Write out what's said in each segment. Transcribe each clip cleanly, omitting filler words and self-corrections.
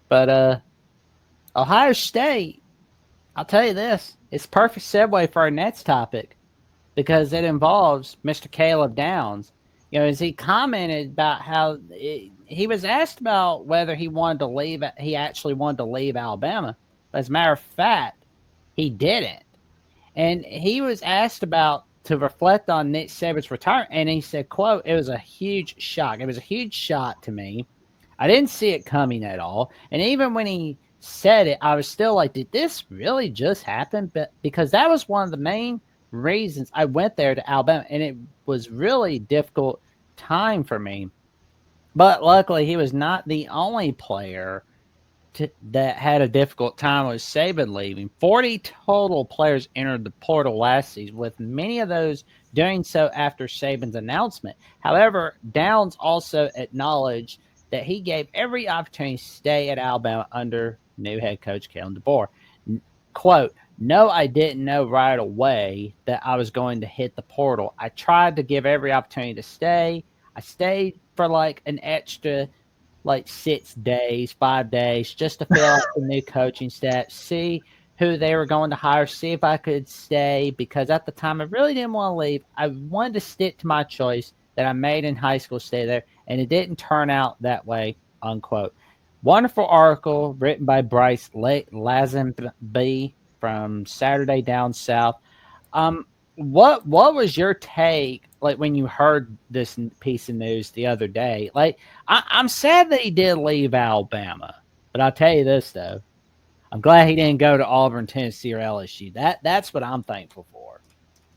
But Ohio State, I'll tell you this, it's a perfect segue for our next topic because it involves Mr. Caleb Downs. As he commented about how he was asked about whether he wanted to leave, he actually wanted to leave Alabama. But as a matter of fact, he didn't. And he was asked about to reflect on Nick Saban's retirement, and he said, "quote It was a huge shock. It was a huge shock to me. I didn't see it coming at all. And even when he said it, I was still like, did this really just happen? But because that was one of the main reasons I went there to Alabama, and it was really difficult time for me. But luckily, he was not the only player that had a difficult time with Saban leaving. 40 total players entered the portal last season, with many of those doing so after Saban's announcement. However, Downs also acknowledged that he gave every opportunity to stay at Alabama under new head coach Kalen DeBoer. Quote, "No, I didn't know right away that I was going to hit the portal. I tried to give every opportunity to stay. I stayed for like an extra like 6 days, 5 days, just to feel out the new coaching staff, see who they were going to hire, see if I could stay. Because at the time, I really didn't want to leave. I wanted to stick to my choice that I made in high school, stay there, and it didn't turn out that way." Unquote. Wonderful article written by Bryce Lazenby from Saturday Down South. Um, what was your take like when you heard this piece of news the other day? Like, I'm sad that he did leave Alabama, but I'll tell you this though, I'm glad he didn't go to Auburn, Tennessee, or LSU. That's what I'm thankful for.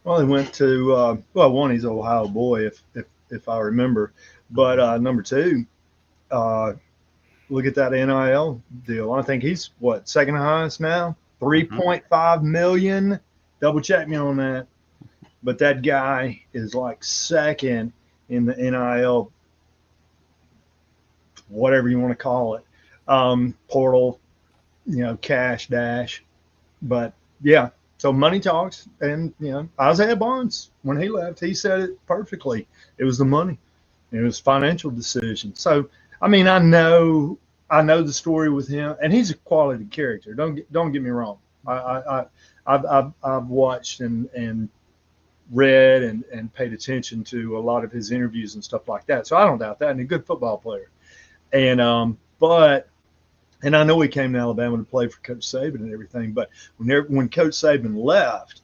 Well, he went to well, one, he's an Ohio boy, if I remember, but number two, uh, look at that NIL deal. I think he's what, second highest now, Mm-hmm. 3.5 million. Double check me on that. But that guy is like second in the NIL, whatever you want to call it, portal, cash dash. But yeah, so money talks, and Isaiah Bonds, when he left, he said it perfectly. It was the money. It was financial decision. So I mean, I know the story with him, and he's a quality character. Don't get me wrong. I've watched and read and paid attention to a lot of his interviews and stuff like that. So I don't doubt that. And a good football player. And but and I know he came to Alabama to play for Coach Saban and everything. But when Coach Saban left,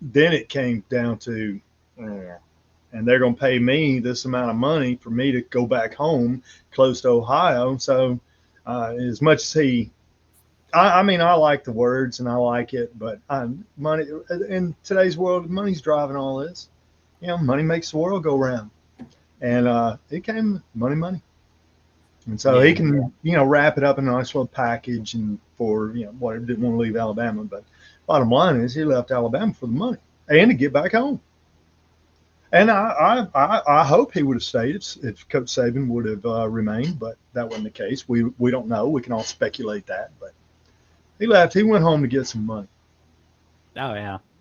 then it came down to, and they're going to pay me this amount of money for me to go back home close to Ohio. So as much as I mean, I like the words and I like it, but money in today's world, money's driving all this. Money makes the world go round, and it came money, and so he Yeah, can wrap it up in a nice little package and for whatever, didn't want to leave Alabama, but bottom line is he left Alabama for the money and to get back home. And I hope he would have stayed if Coach Saban would have remained, but that wasn't the case. We don't know. We can all speculate that, but he left. He went home to get some money. oh yeah,